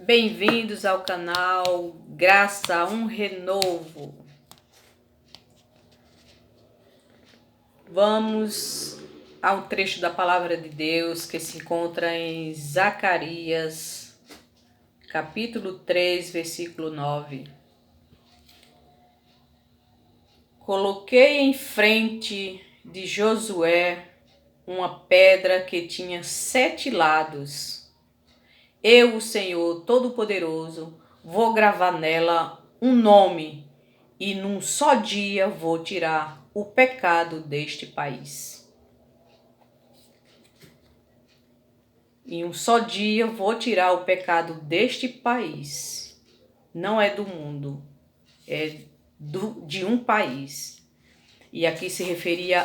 Bem-vindos ao canal Graça, um Renovo. Vamos a um trecho da Palavra de Deus que se encontra em Zacarias, capítulo 3, versículo 9. Coloquei em frente de Josué uma pedra que tinha 7 lados. Eu, o Senhor Todo-Poderoso, vou gravar nela um nome e num só dia vou tirar o pecado deste país. Em um só dia vou tirar o pecado deste país. Não é do mundo, é de um país. E aqui se referia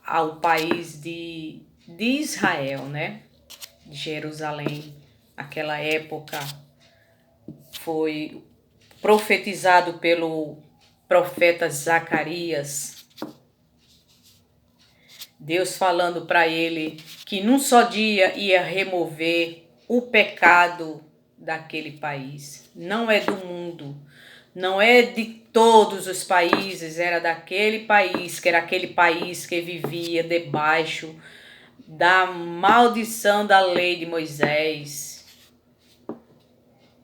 ao país de Israel, né? De Jerusalém. Naquela época foi profetizado pelo profeta Zacarias. Deus falando para ele que num só dia ia remover o pecado daquele país. Não é do mundo, não é de todos os países, era daquele país, que era aquele país que vivia debaixo da maldição da lei de Moisés.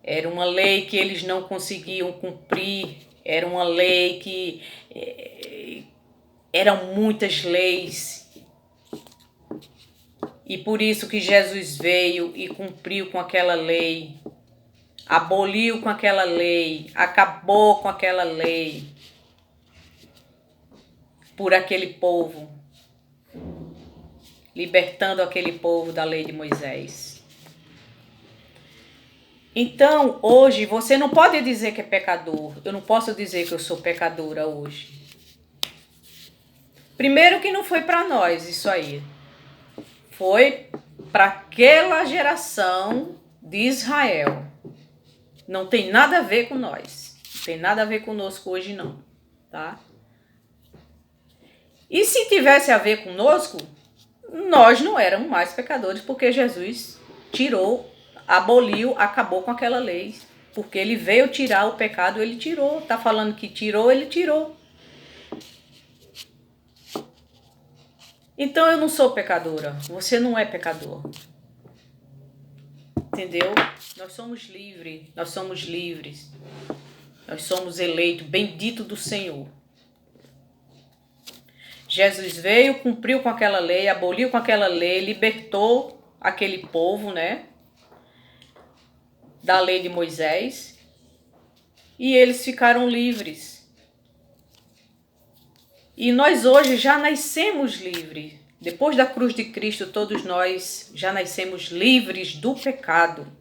Era uma lei que eles não conseguiam cumprir, era uma lei que eram muitas leis. E por isso que Jesus veio e cumpriu com aquela lei, aboliu com aquela lei, acabou com aquela lei por aquele povo, libertando aquele povo da lei de Moisés. Então, hoje, você não pode dizer que é pecador. Eu não posso dizer que eu sou pecadora hoje. Primeiro que não foi para nós isso aí. Foi para aquela geração de Israel. Não tem nada a ver com nós. Não tem nada a ver conosco hoje não, tá? E se tivesse a ver conosco, nós não éramos mais pecadores, porque Jesus tirou, aboliu, acabou com aquela lei. Porque ele veio tirar o pecado, ele tirou. Tá falando que tirou, ele tirou. Então eu não sou pecadora. Você não é pecador. Entendeu? Nós somos livres. Nós somos livres. Nós somos eleitos. Bendito do Senhor. Jesus veio, cumpriu com aquela lei, aboliu com aquela lei, libertou aquele povo, né? Da lei de Moisés. E eles ficaram livres. E nós hoje já nascemos livres. Depois da cruz de Cristo, todos nós já nascemos livres do pecado.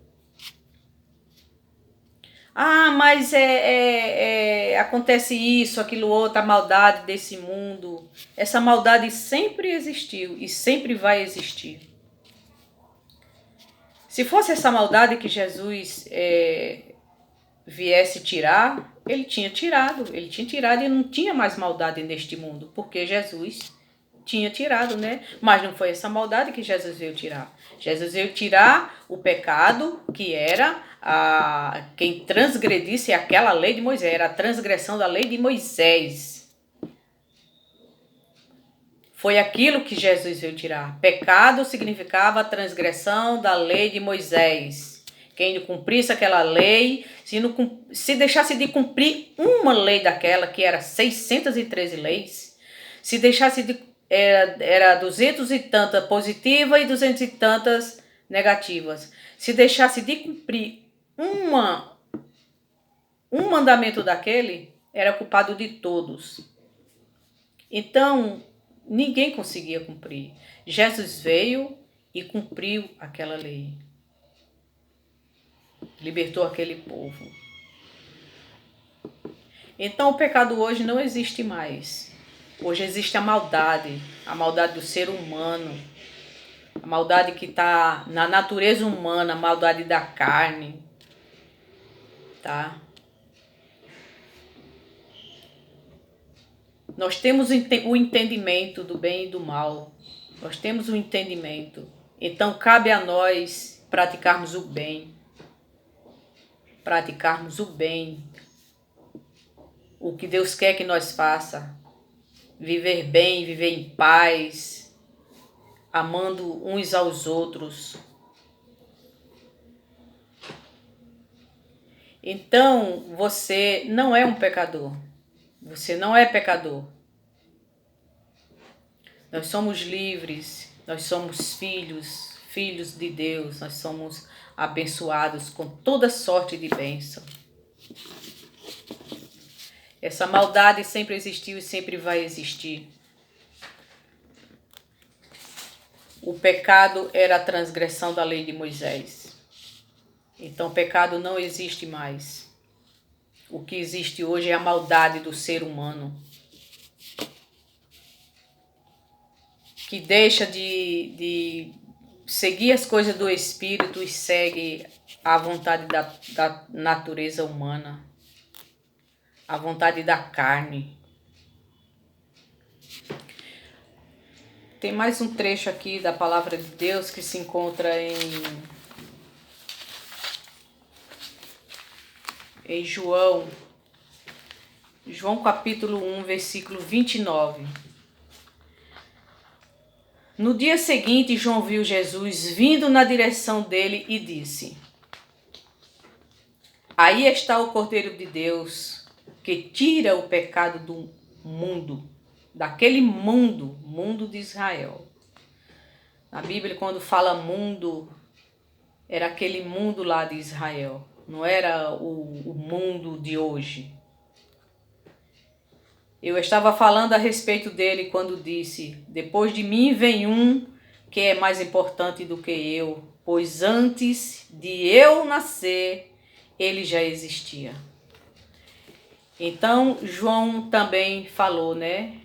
Ah, mas acontece isso, aquilo outro, a maldade desse mundo. Essa maldade sempre existiu e sempre vai existir. Se fosse essa maldade que Jesus viesse tirar, ele tinha tirado e não tinha mais maldade neste mundo, porque Jesus tinha tirado, né? Mas não foi essa maldade que Jesus veio tirar. Jesus veio tirar o pecado que era quem transgredisse aquela lei de Moisés, era a transgressão da lei de Moisés. Foi aquilo que Jesus veio tirar. Pecado significava a transgressão da lei de Moisés. Quem não cumprisse aquela lei, se deixasse de cumprir uma lei daquela, que era 613 leis, se deixasse de era 200 e tantas positivas e 200 e tantas negativas. Se deixasse de cumprir um mandamento daquele, era culpado de todos. Então, ninguém conseguia cumprir. Jesus veio e cumpriu aquela lei. Libertou aquele povo. Então, o pecado hoje não existe mais. Hoje existe a maldade do ser humano, a maldade que está na natureza humana, a maldade da carne, tá? Nós temos o entendimento do bem e do mal, nós temos o entendimento, então cabe a nós praticarmos o bem. praticarmos o bem, o que Deus quer que nós faça, viver bem, viver em paz, amando uns aos outros. Então, você não é um pecador. Você não é pecador. Nós somos livres, nós somos filhos de Deus, nós somos abençoados com toda sorte de bênção. Essa maldade sempre existiu e sempre vai existir. O pecado era a transgressão da lei de Moisés. Então, o pecado não existe mais. O que existe hoje é a maldade do ser humano, que deixa de seguir as coisas do Espírito e segue a vontade da natureza humana, a vontade da carne. Tem mais um trecho aqui da palavra de Deus que se encontra em João capítulo 1, versículo 29. No dia seguinte, João viu Jesus vindo na direção dele e disse: Aí está o Cordeiro de Deus, que tira o pecado do mundo, daquele mundo de Israel. Na Bíblia, quando fala mundo, era aquele mundo lá de Israel, não era o mundo de hoje. Eu estava falando a respeito dele quando disse: depois de mim vem um que é mais importante do que eu, pois antes de eu nascer, ele já existia. Então, João também falou, né?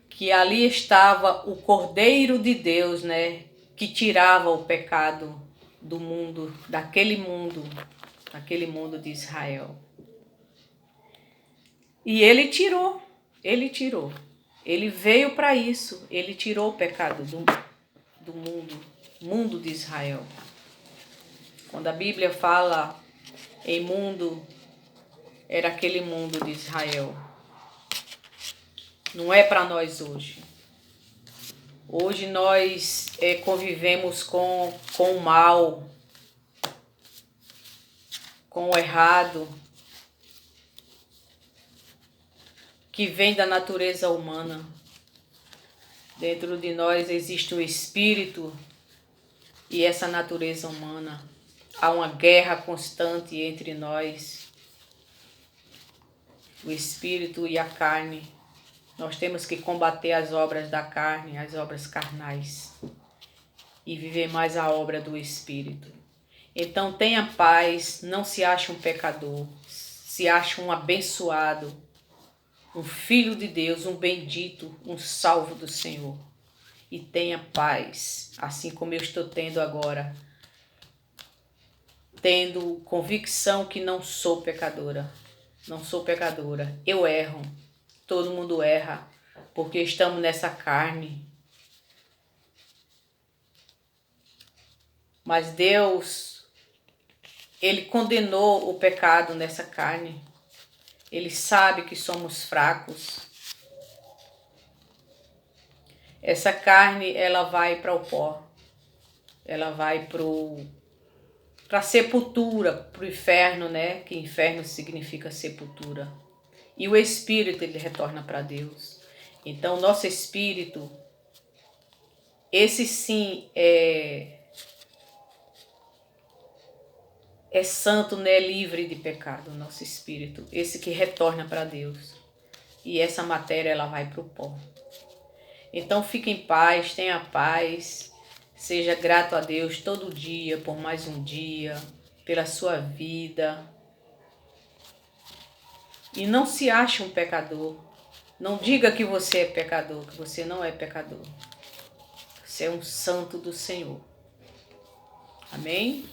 Que ali estava o Cordeiro de Deus, né? Que tirava o pecado do mundo, daquele mundo de Israel. E ele tirou. Ele veio para isso. Ele tirou o pecado do mundo de Israel. Quando a Bíblia fala em mundo, era aquele mundo de Israel. Não é para nós hoje. Hoje nós convivemos com o mal, com o errado, que vem da natureza humana. Dentro de nós existe o espírito e essa natureza humana. Há uma guerra constante entre nós, o espírito e a carne. Nós temos que combater as obras da carne, as obras carnais, e viver mais a obra do espírito. Então tenha paz, não se ache um pecador, se ache um abençoado, um filho de Deus, um bendito, um salvo do Senhor. E tenha paz, assim como eu estou tendo agora, tendo convicção que não sou pecadora. Não sou pecadora, eu erro, todo mundo erra, porque estamos nessa carne. Mas Deus, Ele condenou o pecado nessa carne. Ele sabe que somos fracos. Essa carne, ela vai para o pó. Ela vai para a sepultura, para o inferno, né? Que inferno significa sepultura. E o espírito, ele retorna para Deus. Então, nosso espírito, esse sim é santo, né? Livre de pecado, nosso espírito. Esse que retorna para Deus. E essa matéria, ela vai para o pó. Então, fique em paz, tenha paz. Seja grato a Deus todo dia, por mais um dia, pela sua vida. E não se ache um pecador. Não diga que você é pecador, que você não é pecador. Você é um santo do Senhor. Amém?